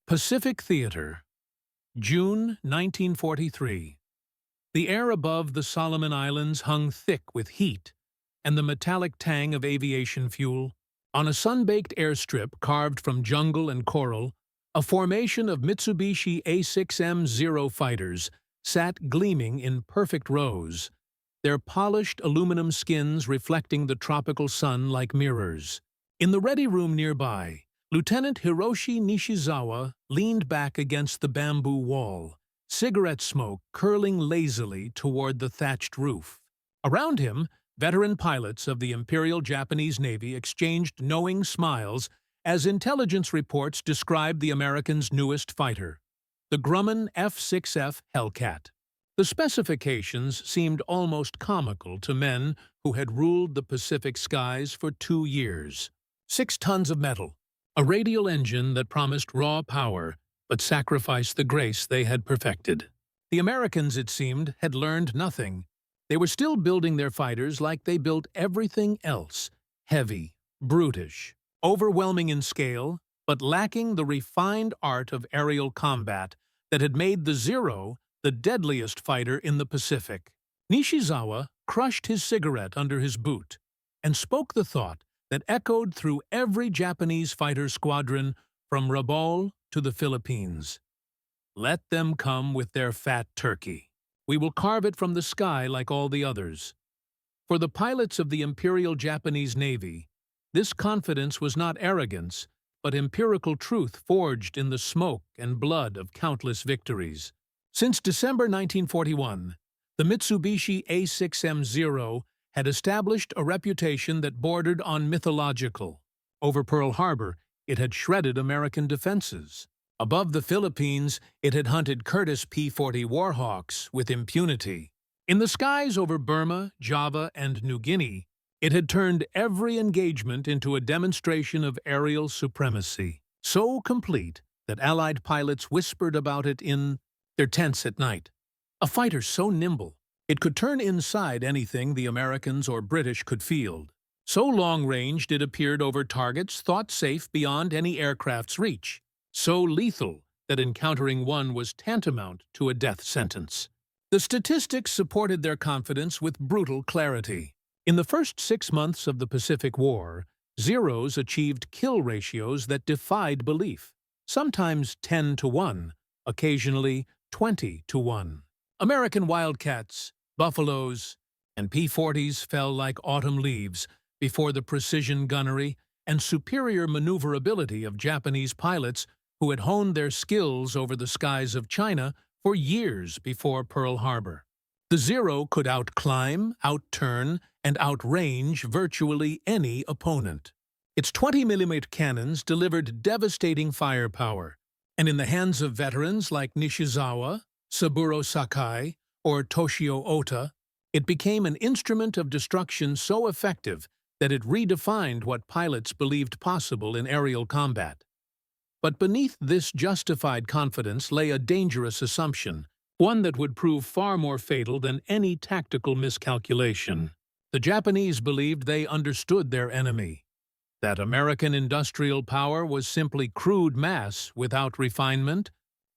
Pacific Theater, June 1943. The air above the Solomon Islands hung thick with heat and the metallic tang of aviation fuel. On a sun-baked airstrip carved from jungle and coral, a formation of Mitsubishi A6M Zero fighters sat gleaming in perfect rows, their polished aluminum skins reflecting the tropical sun like mirrors. In the ready room nearby, Lieutenant Hiroshi Nishizawa leaned back against the bamboo wall, cigarette smoke curling lazily toward the thatched roof. Around him, veteran pilots of the Imperial Japanese Navy exchanged knowing smiles as intelligence reports described the Americans' newest fighter, the Grumman F6F Hellcat. The specifications seemed almost comical to men who had ruled the Pacific skies for 2 years. 6 tons of metal, a radial engine that promised raw power but sacrificed the grace they had perfected. The Americans, it seemed, had learned nothing. They were still building their fighters like they built everything else, heavy, brutish, overwhelming in scale, but lacking the refined art of aerial combat that had made the Zero the deadliest fighter in the Pacific. Nishizawa crushed his cigarette under his boot and spoke the thought that echoed through every Japanese fighter squadron from Rabaul to the Philippines. Let them come with their fat turkey. We will carve it from the sky like all the others. For the pilots of the Imperial Japanese Navy, this confidence was not arrogance, but empirical truth forged in the smoke and blood of countless victories. Since December 1941, the Mitsubishi A6M Zero had established a reputation that bordered on mythological. Over Pearl Harbor, it had shredded American defenses. Above the Philippines, it had hunted Curtiss P-40 Warhawks with impunity. In the skies over Burma, Java, and New Guinea, it had turned every engagement into a demonstration of aerial supremacy, so complete that Allied pilots whispered about it in their tents at night. A fighter so nimble, it could turn inside anything the Americans or British could field. So long-ranged it appeared over targets thought safe beyond any aircraft's reach. So lethal that encountering one was tantamount to a death sentence. The statistics supported their confidence with brutal clarity. In the first 6 months of the Pacific War, Zeros achieved kill ratios that defied belief, sometimes 10-to-1, occasionally 20-to-1. American Wildcats, Buffaloes, and P-40s fell like autumn leaves before the precision gunnery and superior maneuverability of Japanese pilots who had honed their skills over the skies of China for years before Pearl Harbor. The Zero could outclimb, outturn, and outrange virtually any opponent. Its 20mm cannons delivered devastating firepower, and in the hands of veterans like Nishizawa, Saburo Sakai, or Toshio Ota, it became an instrument of destruction so effective that it redefined what pilots believed possible in aerial combat. But beneath this justified confidence lay a dangerous assumption, one that would prove far more fatal than any tactical miscalculation. The Japanese believed they understood their enemy, that American industrial power was simply crude mass without refinement,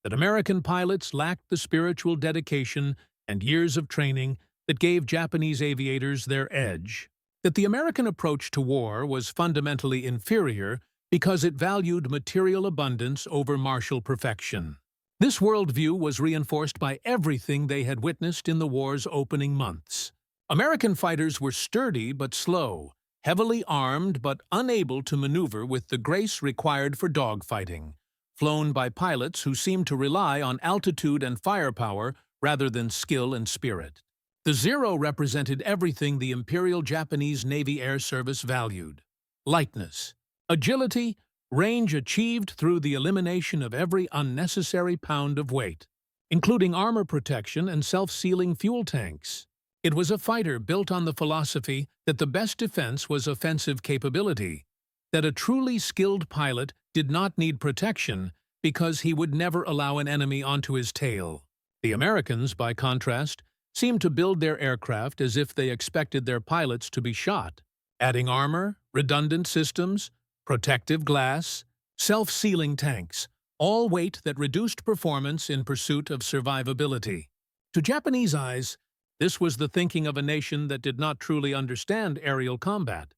that American pilots lacked the spiritual dedication and years of training that gave Japanese aviators their edge, that the American approach to war was fundamentally inferior because it valued material abundance over martial perfection. This worldview was reinforced by everything they had witnessed in the war's opening months. American fighters were sturdy but slow, heavily armed but unable to maneuver with the grace required for dogfighting, flown by pilots who seemed to rely on altitude and firepower rather than skill and spirit. The Zero represented everything the Imperial Japanese Navy Air Service valued: lightness, agility, range achieved through the elimination of every unnecessary pound of weight, including armor protection and self-sealing fuel tanks. It was a fighter built on the philosophy that the best defense was offensive capability, that a truly skilled pilot did not need protection because he would never allow an enemy onto his tail. The Americans, by contrast, seemed to build their aircraft as if they expected their pilots to be shot, adding armor, redundant systems, protective glass, self-sealing tanks, all weight that reduced performance in pursuit of survivability. To Japanese eyes, this was the thinking of a nation that did not truly understand aerial combat.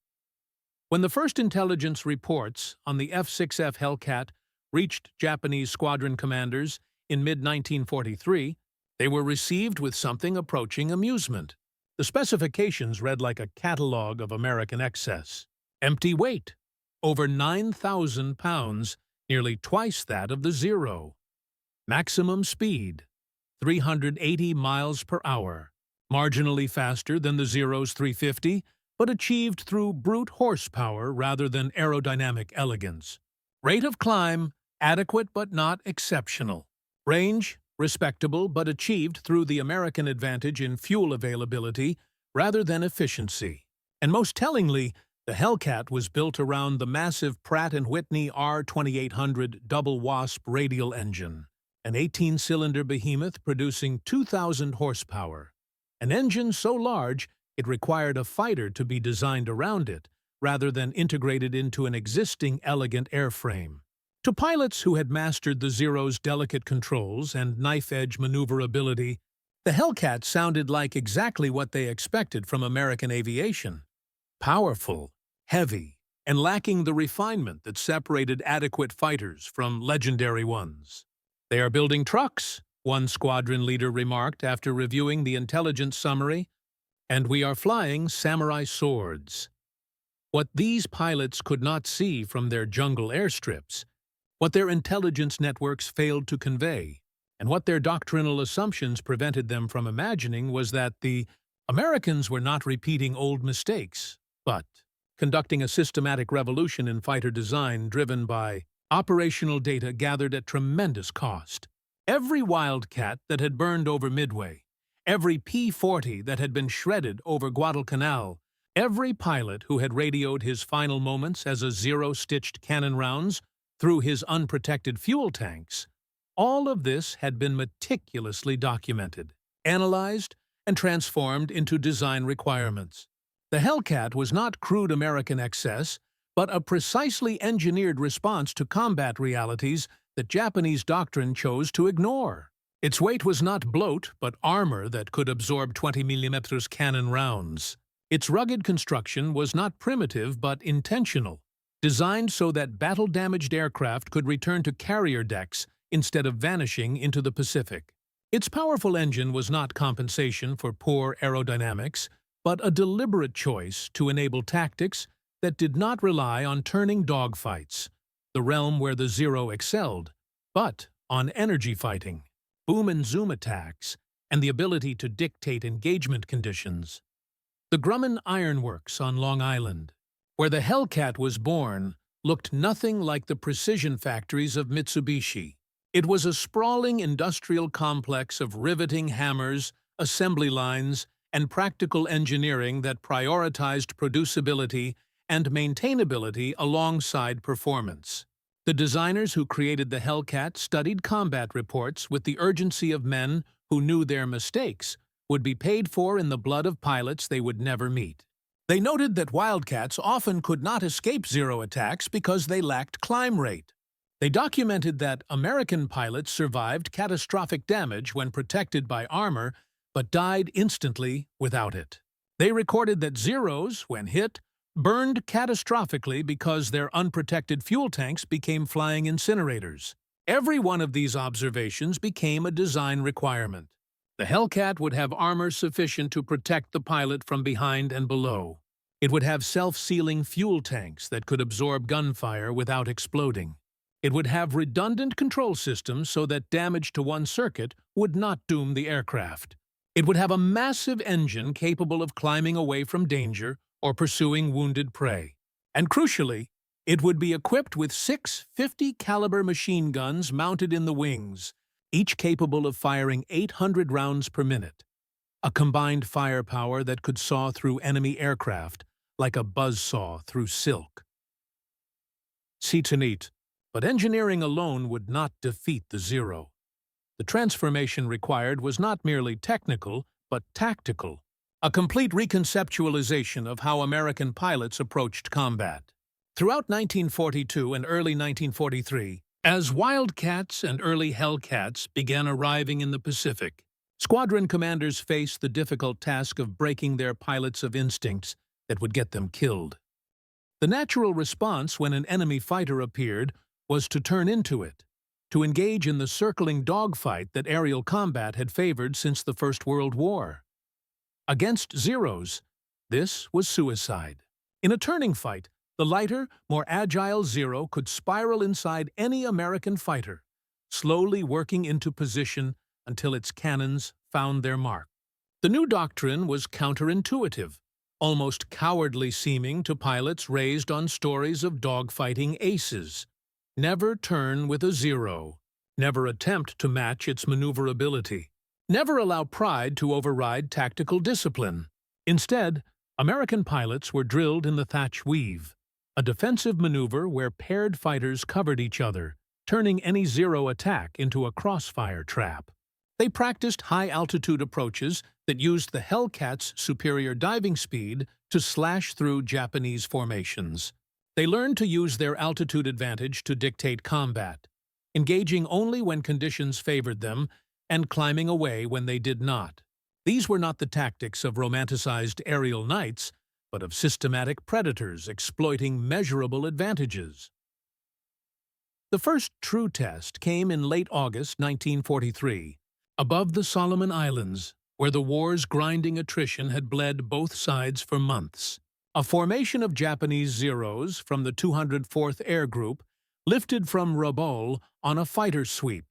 When the first intelligence reports on the F6F Hellcat reached Japanese squadron commanders in mid-1943, they were received with something approaching amusement. The specifications read like a catalogue of American excess. Empty weight, over 9,000 pounds, nearly twice that of the Zero. Maximum speed, 380 miles per hour, marginally faster than the Zero's 350, but achieved through brute horsepower rather than aerodynamic elegance. Rate of climb, adequate but not exceptional. Range, respectable but achieved through the American advantage in fuel availability rather than efficiency. And most tellingly, the Hellcat was built around the massive Pratt & Whitney R2800 double wasp radial engine, an 18-cylinder behemoth producing 2,000 horsepower. An engine so large it required a fighter to be designed around it, rather than integrated into an existing elegant airframe. To pilots who had mastered the Zero's delicate controls and knife-edge maneuverability, the Hellcat sounded like exactly what they expected from American aviation. Powerful, heavy, and lacking the refinement that separated adequate fighters from legendary ones. "They are building trucks," one squadron leader remarked after reviewing the intelligence summary, "and we are flying samurai swords." What these pilots could not see from their jungle airstrips, what their intelligence networks failed to convey, and what their doctrinal assumptions prevented them from imagining was that the Americans were not repeating old mistakes, but conducting a systematic revolution in fighter design driven by operational data gathered at tremendous cost. Every Wildcat that had burned over Midway, every P-40 that had been shredded over Guadalcanal, every pilot who had radioed his final moments as a Zero-stitched cannon rounds through his unprotected fuel tanks, all of this had been meticulously documented, analyzed, and transformed into design requirements. The Hellcat was not crude American excess, but a precisely engineered response to combat realities that Japanese doctrine chose to ignore. Its weight was not bloat, but armor that could absorb 20mm cannon rounds. Its rugged construction was not primitive, but intentional, designed so that battle-damaged aircraft could return to carrier decks instead of vanishing into the Pacific. Its powerful engine was not compensation for poor aerodynamics, but a deliberate choice to enable tactics that did not rely on turning dogfights, the realm where the Zero excelled, but on energy fighting, boom and zoom attacks, and the ability to dictate engagement conditions. The Grumman Ironworks on Long Island, where the Hellcat was born, looked nothing like the precision factories of Mitsubishi. It was a sprawling industrial complex of riveting hammers, assembly lines, and practical engineering that prioritized producibility and maintainability alongside performance. The designers who created the Hellcat studied combat reports with the urgency of men who knew their mistakes would be paid for in the blood of pilots they would never meet. They noted that Wildcats often could not escape Zero attacks because they lacked climb rate. They documented that American pilots survived catastrophic damage when protected by armor, but died instantly without it. They recorded that Zeros, when hit, burned catastrophically because their unprotected fuel tanks became flying incinerators. Every one of these observations became a design requirement. The Hellcat would have armor sufficient to protect the pilot from behind and below. It would have self-sealing fuel tanks that could absorb gunfire without exploding. It would have redundant control systems so that damage to one circuit would not doom the aircraft. It would have a massive engine capable of climbing away from danger or pursuing wounded prey. And crucially, it would be equipped with 6 50-caliber machine guns mounted in the wings, each capable of firing 800 rounds per minute. A combined firepower that could saw through enemy aircraft like a buzzsaw through silk. Neat, but engineering alone would not defeat the Zero. The transformation required was not merely technical, but tactical, a complete reconceptualization of how American pilots approached combat. Throughout 1942 and early 1943, As Wildcats and early Hellcats began arriving in the Pacific, squadron commanders faced the difficult task of breaking their pilots of instincts that would get them killed. The natural response when an enemy fighter appeared was to turn into it, to engage in the circling dogfight that aerial combat had favored since the First World War. Against Zeros, this was suicide. In a turning fight, the lighter, more agile Zero could spiral inside any American fighter, slowly working into position until its cannons found their mark. The new doctrine was counterintuitive, almost cowardly seeming to pilots raised on stories of dogfighting aces. Never turn with a Zero. Never attempt to match its maneuverability. Never allow pride to override tactical discipline. Instead, American pilots were drilled in the thatch weave, a defensive maneuver where paired fighters covered each other, turning any Zero attack into a crossfire trap. They practiced high-altitude approaches that used the Hellcat's superior diving speed to slash through Japanese formations. They learned to use their altitude advantage to dictate combat, engaging only when conditions favored them and climbing away when they did not. These were not the tactics of romanticized aerial knights, but of systematic predators exploiting measurable advantages. The first true test came in late August 1943, above the Solomon Islands, where the war's grinding attrition had bled both sides for months. A formation of Japanese Zeros from the 204th Air Group lifted from Rabaul on a fighter sweep,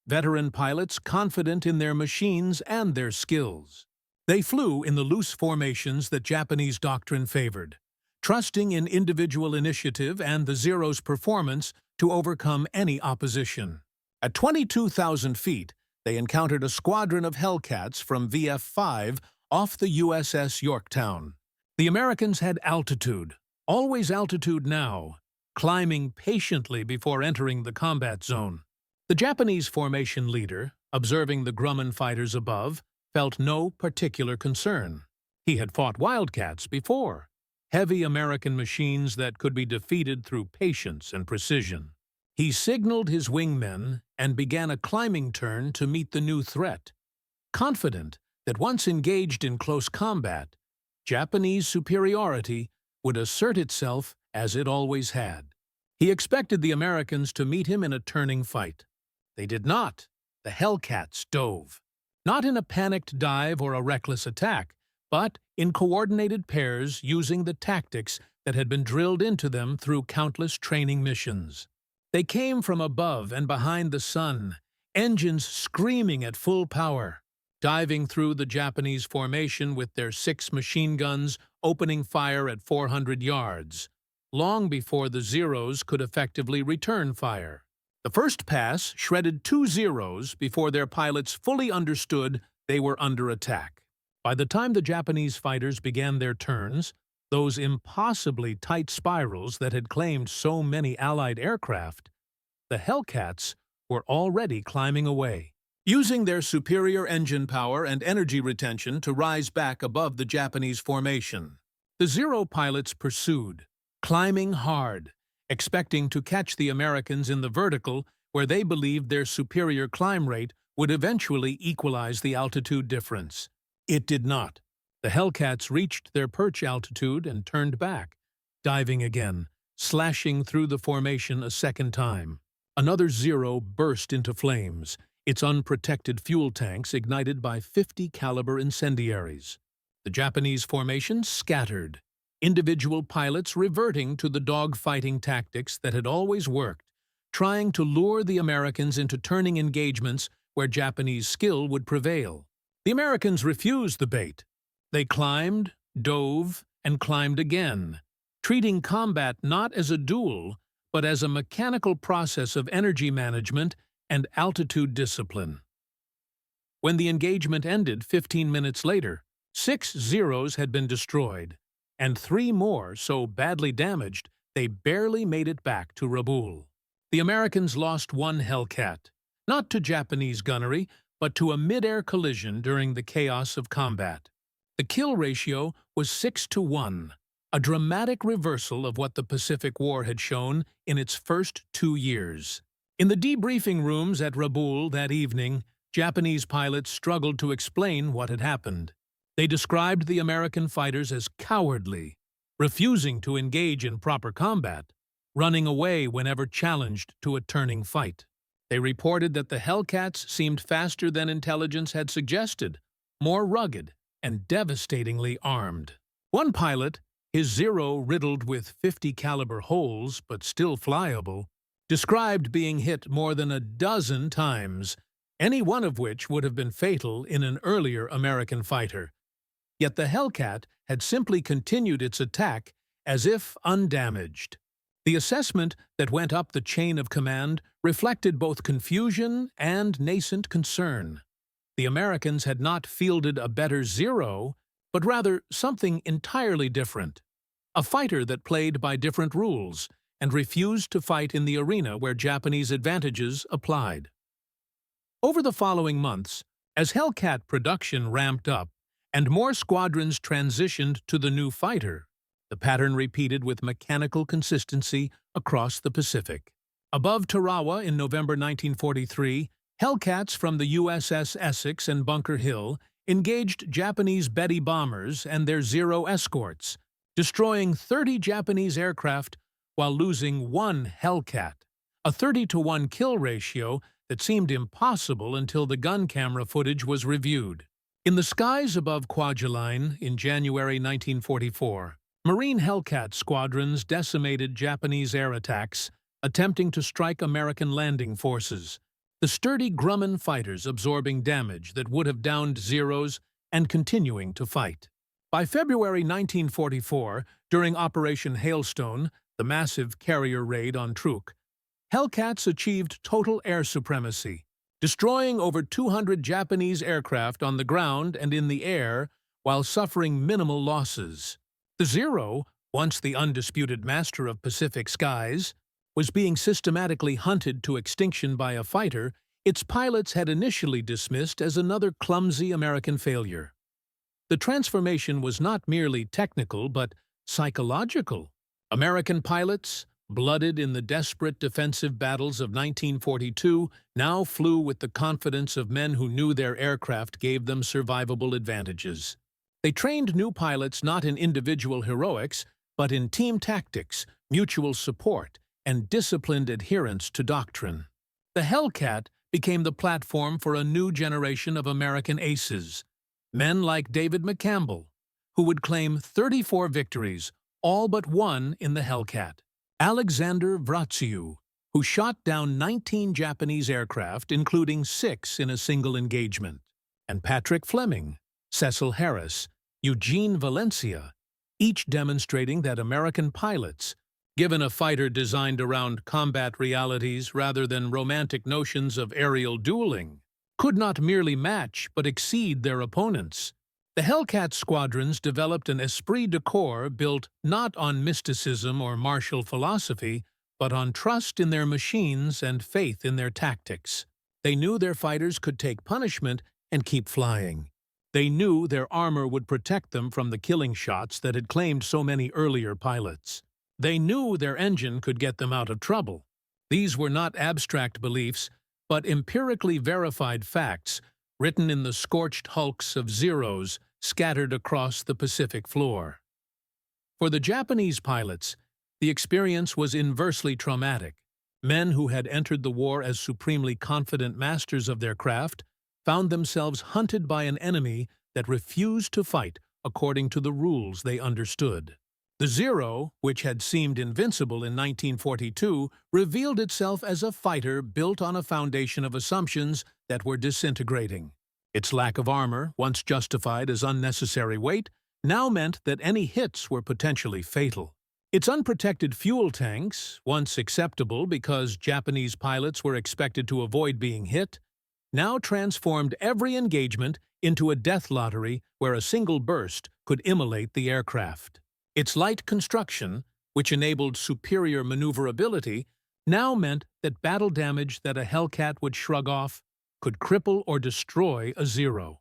veteran pilots confident in their machines and their skills. They flew in the loose formations that Japanese doctrine favored, trusting in individual initiative and the Zero's performance to overcome any opposition. At 22,000 feet, they encountered a squadron of Hellcats from VF-5 off the USS Yorktown. The Americans had altitude, always altitude now, climbing patiently before entering the combat zone. The Japanese formation leader, observing the Grumman fighters above, felt no particular concern. He had fought Wildcats before, heavy American machines that could be defeated through patience and precision. He signaled his wingmen and began a climbing turn to meet the new threat, confident that once engaged in close combat, Japanese superiority would assert itself as it always had. He expected the Americans to meet him in a turning fight. They did not. The Hellcats dove. Not in a panicked dive or a reckless attack, but in coordinated pairs using the tactics that had been drilled into them through countless training missions. They came from above and behind the sun, engines screaming at full power, diving through the Japanese formation with their 6 machine guns opening fire at 400 yards, long before the Zeros could effectively return fire. The first pass shredded 2 Zeros before their pilots fully understood they were under attack. By the time the Japanese fighters began their turns, those impossibly tight spirals that had claimed so many Allied aircraft, the Hellcats were already climbing away, using their superior engine power and energy retention to rise back above the Japanese formation. The Zero pilots pursued, climbing hard, expecting to catch the Americans in the vertical where they believed their superior climb rate would eventually equalize the altitude difference. It did not. The Hellcats reached their perch altitude and turned back, diving again, slashing through the formation a second time. Another Zero burst into flames, its unprotected fuel tanks ignited by 50 caliber incendiaries. The Japanese formation scattered, individual pilots reverting to the dogfighting tactics that had always worked, trying to lure the Americans into turning engagements where Japanese skill would prevail. The Americans refused the bait. They climbed, dove, and climbed again, treating combat not as a duel, but as a mechanical process of energy management and altitude discipline. When the engagement ended 15 minutes later, 6 Zeros had been destroyed, and 3 more so badly damaged they barely made it back to Rabaul. The Americans lost 1 Hellcat, not to Japanese gunnery, but to a mid-air collision during the chaos of combat. The kill ratio was 6-to-1, a dramatic reversal of what the Pacific War had shown in its first 2 years. In the debriefing rooms at Rabaul that evening, Japanese pilots struggled to explain what had happened. They described the American fighters as cowardly, refusing to engage in proper combat, running away whenever challenged to a turning fight. They reported that the Hellcats seemed faster than intelligence had suggested, more rugged, and devastatingly armed. One pilot, his Zero riddled with 50 caliber holes but still flyable, described being hit more than a dozen times, any one of which would have been fatal in an earlier American fighter. Yet the Hellcat had simply continued its attack as if undamaged. The assessment that went up the chain of command reflected both confusion and nascent concern. The Americans had not fielded a better Zero, but rather something entirely different. A fighter that played by different rules and refused to fight in the arena where Japanese advantages applied. Over the following months, as Hellcat production ramped up and more squadrons transitioned to the new fighter, the pattern repeated with mechanical consistency across the Pacific. Above Tarawa in November 1943, Hellcats from the USS Essex and Bunker Hill engaged Japanese Betty bombers and their Zero escorts, destroying 30 Japanese aircraft while losing one Hellcat, a 30-to-1 kill ratio that seemed impossible until the gun camera footage was reviewed. In the skies above Kwajalein in January 1944, Marine Hellcat squadrons decimated Japanese air attacks, attempting to strike American landing forces, the sturdy Grumman fighters absorbing damage that would have downed Zeros and continuing to fight. By February 1944, during Operation Hailstone, the massive carrier raid on Truk, Hellcats achieved total air supremacy, destroying over 200 Japanese aircraft on the ground and in the air while suffering minimal losses. The Zero, once the undisputed master of Pacific skies, was being systematically hunted to extinction by a fighter its pilots had initially dismissed as another clumsy American failure. The transformation was not merely technical but psychological. American pilots, blooded in the desperate defensive battles of 1942, now flew with the confidence of men who knew their aircraft gave them survivable advantages. They trained new pilots not in individual heroics, but in team tactics, mutual support, and disciplined adherence to doctrine. The Hellcat became the platform for a new generation of American aces, men like David McCampbell, who would claim 34 victories, all but one in the Hellcat. Alexander Vratsiu, who shot down 19 Japanese aircraft, including 6 in a single engagement. And Patrick Fleming, Cecil Harris, Eugene Valencia, each demonstrating that American pilots, given a fighter designed around combat realities rather than romantic notions of aerial dueling, could not merely match but exceed their opponents. The Hellcat squadrons developed an esprit de corps built not on mysticism or martial philosophy, but on trust in their machines and faith in their tactics. They knew their fighters could take punishment and keep flying. They knew their armor would protect them from the killing shots that had claimed so many earlier pilots. They knew their engine could get them out of trouble. These were not abstract beliefs, but empirically verified facts written in the scorched hulks of Zeros scattered across the Pacific floor. For the Japanese pilots, the experience was inversely traumatic. Men who had entered the war as supremely confident masters of their craft found themselves hunted by an enemy that refused to fight according to the rules they understood. The Zero, which had seemed invincible in 1942, revealed itself as a fighter built on a foundation of assumptions that were disintegrating. Its lack of armor, once justified as unnecessary weight, now meant that any hits were potentially fatal. Its unprotected fuel tanks, once acceptable because Japanese pilots were expected to avoid being hit, now transformed every engagement into a death lottery where a single burst could immolate the aircraft. Its light construction, which enabled superior maneuverability, now meant that battle damage that a Hellcat would shrug off could cripple or destroy a Zero.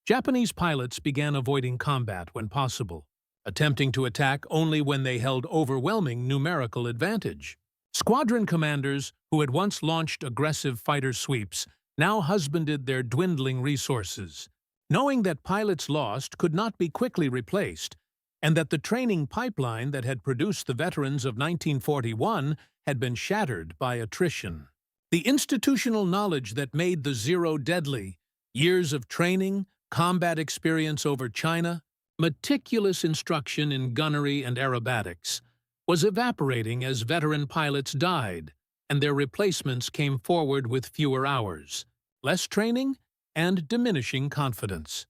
Japanese pilots began avoiding combat when possible, attempting to attack only when they held overwhelming numerical advantage. Squadron commanders who had once launched aggressive fighter sweeps now husbanded their dwindling resources, knowing that pilots lost could not be quickly replaced, and that the training pipeline that had produced the veterans of 1941 had been shattered by attrition. The institutional knowledge that made the Zero deadly, years of training, combat experience over China, meticulous instruction in gunnery and aerobatics, was evaporating as veteran pilots died, and their replacements came forward with fewer hours, less training, and diminishing confidence.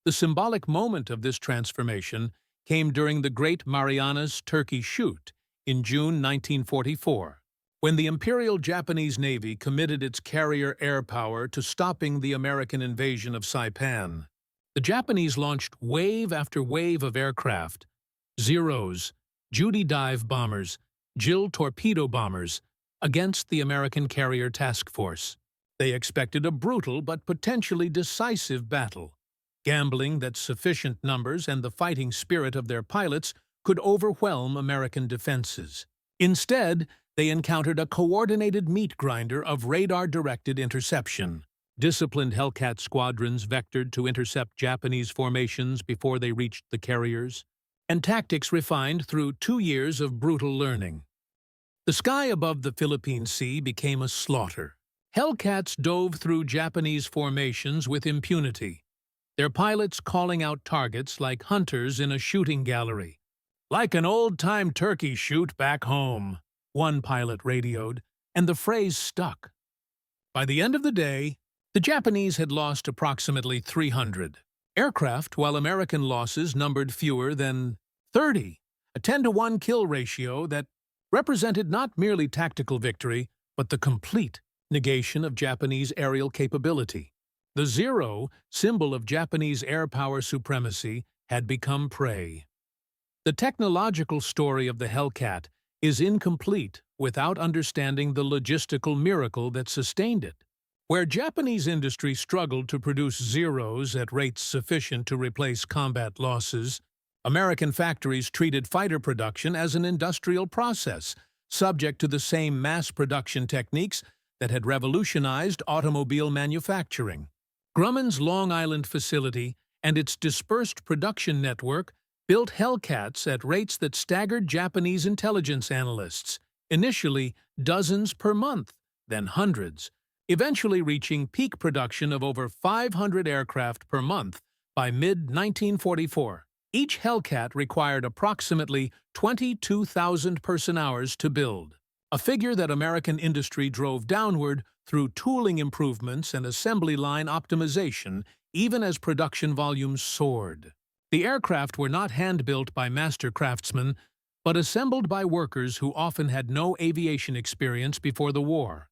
The symbolic moment of this transformation came during the Great Marianas Turkey Shoot in June 1944, when the Imperial Japanese Navy committed its carrier air power to stopping the American invasion of Saipan. The Japanese launched wave after wave of aircraft, Zeros, Judy dive bombers, Jill torpedo bombers, against the American carrier task force. They expected a brutal but potentially decisive battle, gambling that sufficient numbers and the fighting spirit of their pilots could overwhelm American defenses. Instead, they encountered a coordinated meat grinder of radar-directed interception. Disciplined Hellcat squadrons vectored to intercept Japanese formations before they reached the carriers, and tactics refined through 2 years of brutal learning. The sky above the Philippine Sea became a slaughter. Hellcats dove through Japanese formations with impunity, their pilots calling out targets like hunters in a shooting gallery. "Like an old-time turkey shoot back home," one pilot radioed, and the phrase stuck. By the end of the day, the Japanese had lost approximately 300 aircraft, while American losses numbered fewer than 30, a 10-to-1 kill ratio that represented not merely tactical victory, but the complete negation of Japanese aerial capability. The Zero, symbol of Japanese air power supremacy, had become prey. The technological story of the Hellcat is incomplete without understanding the logistical miracle that sustained it. Where Japanese industry struggled to produce Zeros at rates sufficient to replace combat losses, American factories treated fighter production as an industrial process, subject to the same mass production techniques that had revolutionized automobile manufacturing. Grumman's Long Island facility and its dispersed production network built Hellcats at rates that staggered Japanese intelligence analysts, initially dozens per month, then hundreds, eventually reaching peak production of over 500 aircraft per month by mid-1944. Each Hellcat required approximately 22,000 person-hours to build, a figure that American industry drove downward through tooling improvements and assembly line optimization, even as production volumes soared. The aircraft were not hand-built by master craftsmen, but assembled by workers who often had no aviation experience before the war.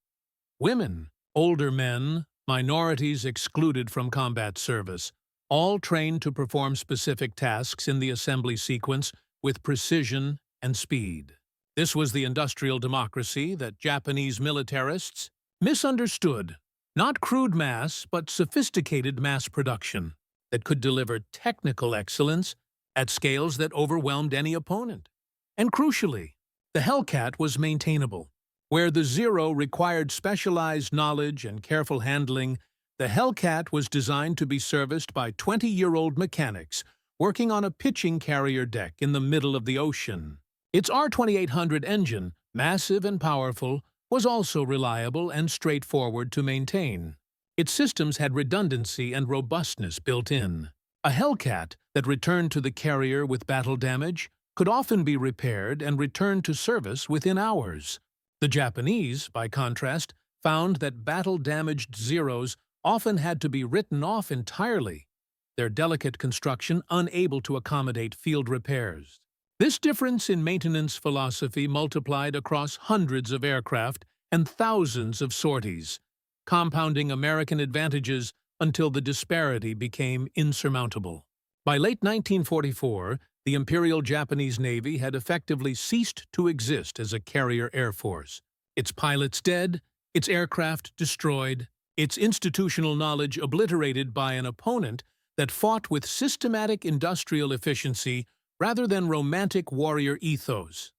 Women, older men, minorities excluded from combat service, all trained to perform specific tasks in the assembly sequence with precision and speed. This was the industrial democracy that Japanese militarists misunderstood. Not crude mass, but sophisticated mass production that could deliver technical excellence at scales that overwhelmed any opponent. And crucially, the Hellcat was maintainable. Where the Zero required specialized knowledge and careful handling, the Hellcat was designed to be serviced by 20-year-old mechanics working on a pitching carrier deck in the middle of the ocean. Its R2800 engine, massive and powerful, was also reliable and straightforward to maintain. Its systems had redundancy and robustness built in. A Hellcat that returned to the carrier with battle damage could often be repaired and returned to service within hours. The Japanese, by contrast, found that battle-damaged Zeros often had to be written off entirely, their delicate construction unable to accommodate field repairs. This difference in maintenance philosophy multiplied across hundreds of aircraft and thousands of sorties, compounding American advantages until the disparity became insurmountable. By late 1944, the Imperial Japanese Navy had effectively ceased to exist as a carrier air force. Its pilots dead, its aircraft destroyed, its institutional knowledge obliterated by an opponent that fought with systematic industrial efficiency rather than romantic warrior ethos.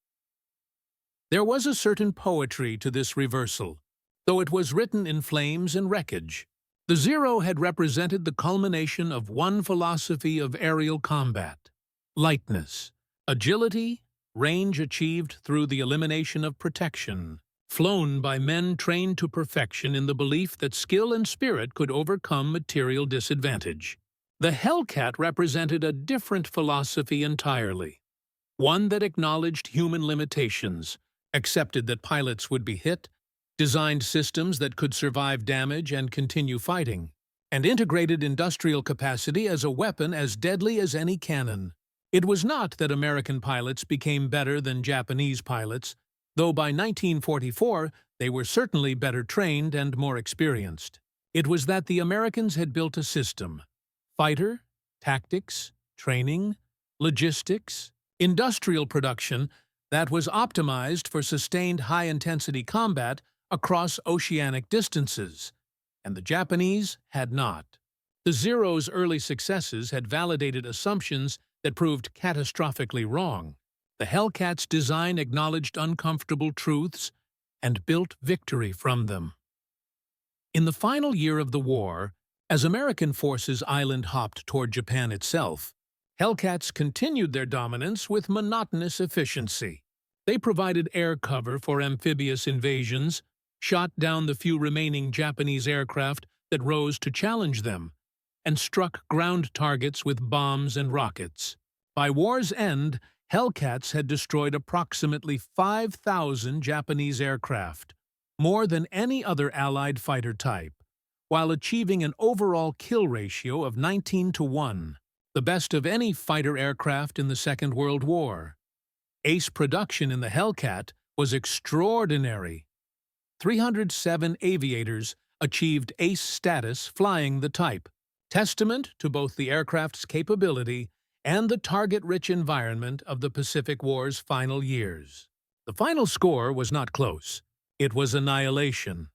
There was a certain poetry to this reversal, though it was written in flames and wreckage. The Zero had represented the culmination of one philosophy of aerial combat: lightness, agility, range achieved through the elimination of protection, flown by men trained to perfection in the belief that skill and spirit could overcome material disadvantage. The Hellcat represented a different philosophy entirely, one that acknowledged human limitations, accepted that pilots would be hit, designed systems that could survive damage and continue fighting, and integrated industrial capacity as a weapon as deadly as any cannon. It was not that American pilots became better than Japanese pilots, though by 1944 they were certainly better trained and more experienced. It was that the Americans had built a system: fighter, tactics, training, logistics, industrial production that was optimized for sustained high-intensity combat across oceanic distances, and the Japanese had not. The Zero's early successes had validated assumptions that proved catastrophically wrong. The Hellcat's design acknowledged uncomfortable truths and built victory from them. In the final year of the war, as American forces island-hopped toward Japan itself, Hellcats continued their dominance with monotonous efficiency. They provided air cover for amphibious invasions, shot down the few remaining Japanese aircraft that rose to challenge them, and struck ground targets with bombs and rockets. By war's end, Hellcats had destroyed approximately 5,000 Japanese aircraft, more than any other Allied fighter type, while achieving an overall kill ratio of 19-1, the best of any fighter aircraft in the Second World War. Ace production in the Hellcat was extraordinary. 307 aviators achieved ace status flying the type, testament to both the aircraft's capability and the target-rich environment of the Pacific War's final years. The final score was not close. It was annihilation.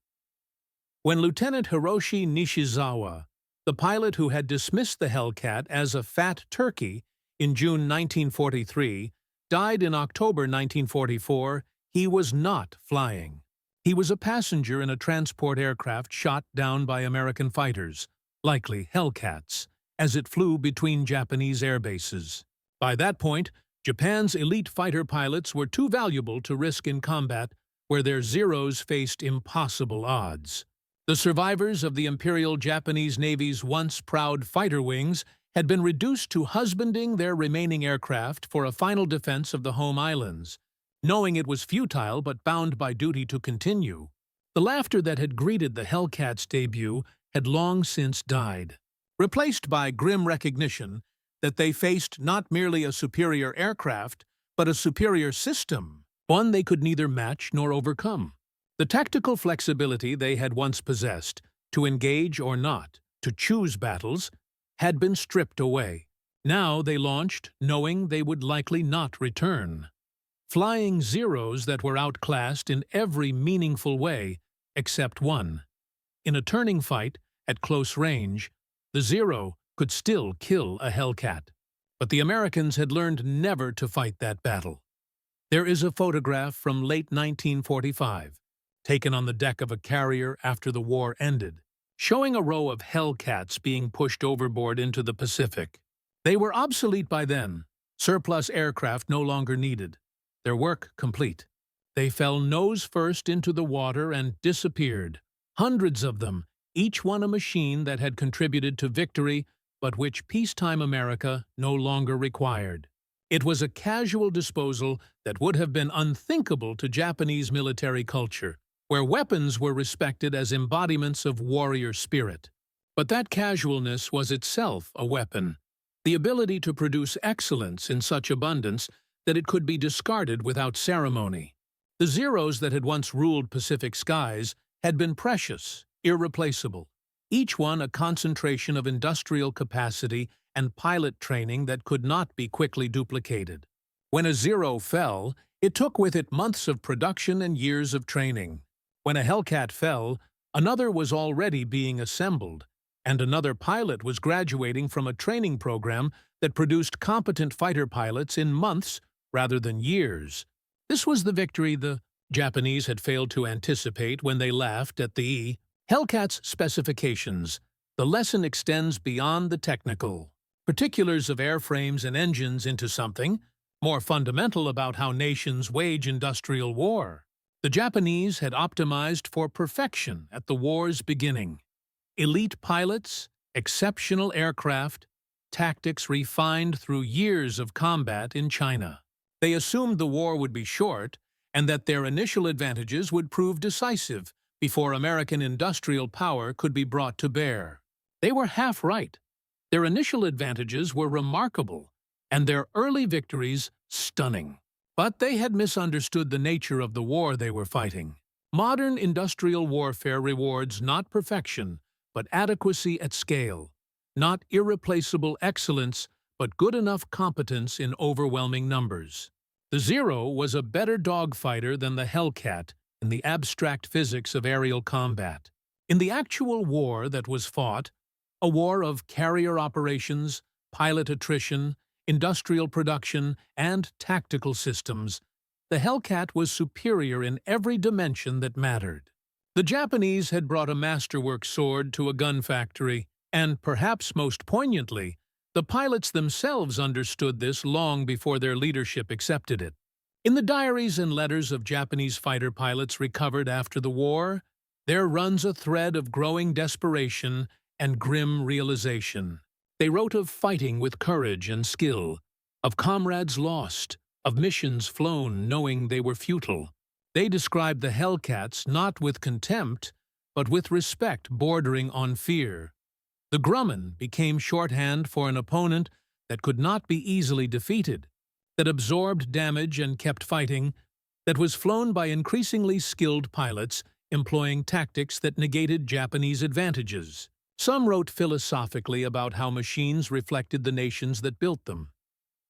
When Lieutenant Hiroshi Nishizawa, the pilot who had dismissed the Hellcat as a fat turkey in June 1943, died in October 1944, he was not flying. He was a passenger in a transport aircraft shot down by American fighters, likely Hellcats, as it flew between Japanese air bases. By that point, Japan's elite fighter pilots were too valuable to risk in combat where their Zeros faced impossible odds. The survivors of the Imperial Japanese Navy's once proud fighter wings had been reduced to husbanding their remaining aircraft for a final defense of the home islands, knowing it was futile but bound by duty to continue. The laughter that had greeted the Hellcat's debut had long since died, replaced by grim recognition that they faced not merely a superior aircraft, but a superior system, one they could neither match nor overcome. The tactical flexibility they had once possessed, to engage or not, to choose battles, had been stripped away. Now they launched, knowing they would likely not return. Flying Zeros that were outclassed in every meaningful way, except one. In a turning fight, at close range, the Zero could still kill a Hellcat. But the Americans had learned never to fight that battle. There is a photograph from late 1945, taken on the deck of a carrier after the war ended, showing a row of Hellcats being pushed overboard into the Pacific. They were obsolete by then, surplus aircraft no longer needed, their work complete. They fell nose first into the water and disappeared. Hundreds of them, each one a machine that had contributed to victory, but which peacetime America no longer required. It was a casual disposal that would have been unthinkable to Japanese military culture, where weapons were respected as embodiments of warrior spirit. But that casualness was itself a weapon, the ability to produce excellence in such abundance that it could be discarded without ceremony. The Zeros that had once ruled Pacific skies had been precious, irreplaceable, each one a concentration of industrial capacity and pilot training that could not be quickly duplicated. When a Zero fell, it took with it months of production and years of training. When a Hellcat fell, another was already being assembled, and another pilot was graduating from a training program that produced competent fighter pilots in months rather than years. This was the victory the Japanese had failed to anticipate when they laughed at the Hellcat's specifications. The lesson extends beyond the technical particulars of airframes and engines into something more fundamental about how nations wage industrial war. The Japanese had optimized for perfection at the war's beginning. Elite pilots, exceptional aircraft, tactics refined through years of combat in China. They assumed the war would be short and that their initial advantages would prove decisive before American industrial power could be brought to bear. They were half right. Their initial advantages were remarkable, and their early victories stunning. But they had misunderstood the nature of the war they were fighting. Modern industrial warfare rewards not perfection, but adequacy at scale, not irreplaceable excellence, but good enough competence in overwhelming numbers. The Zero was a better dogfighter than the Hellcat in the abstract physics of aerial combat. In the actual war that was fought, a war of carrier operations, pilot attrition, industrial production, and tactical systems, the Hellcat was superior in every dimension that mattered. The Japanese had brought a masterwork sword to a gun factory, and perhaps most poignantly, the pilots themselves understood this long before their leadership accepted it. In the diaries and letters of Japanese fighter pilots recovered after the war, there runs a thread of growing desperation and grim realization. They wrote of fighting with courage and skill, of comrades lost, of missions flown knowing they were futile. They described the Hellcats not with contempt, but with respect bordering on fear. The Grumman became shorthand for an opponent that could not be easily defeated, that absorbed damage and kept fighting, that was flown by increasingly skilled pilots employing tactics that negated Japanese advantages. Some wrote philosophically about how machines reflected the nations that built them.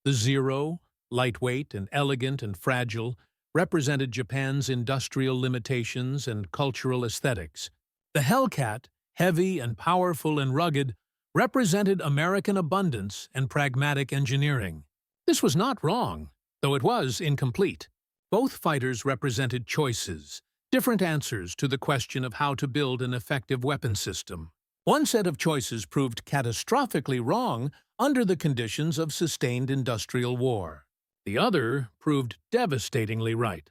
The Zero, lightweight and elegant and fragile, represented Japan's industrial limitations and cultural aesthetics. The Hellcat, heavy and powerful and rugged, represented American abundance and pragmatic engineering. This was not wrong, though it was incomplete. Both fighters represented choices, different answers to the question of how to build an effective weapon system. One set of choices proved catastrophically wrong under the conditions of sustained industrial war. The other proved devastatingly right.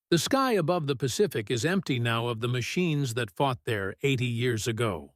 The sky above the Pacific is empty now of the machines that fought there 80 years ago.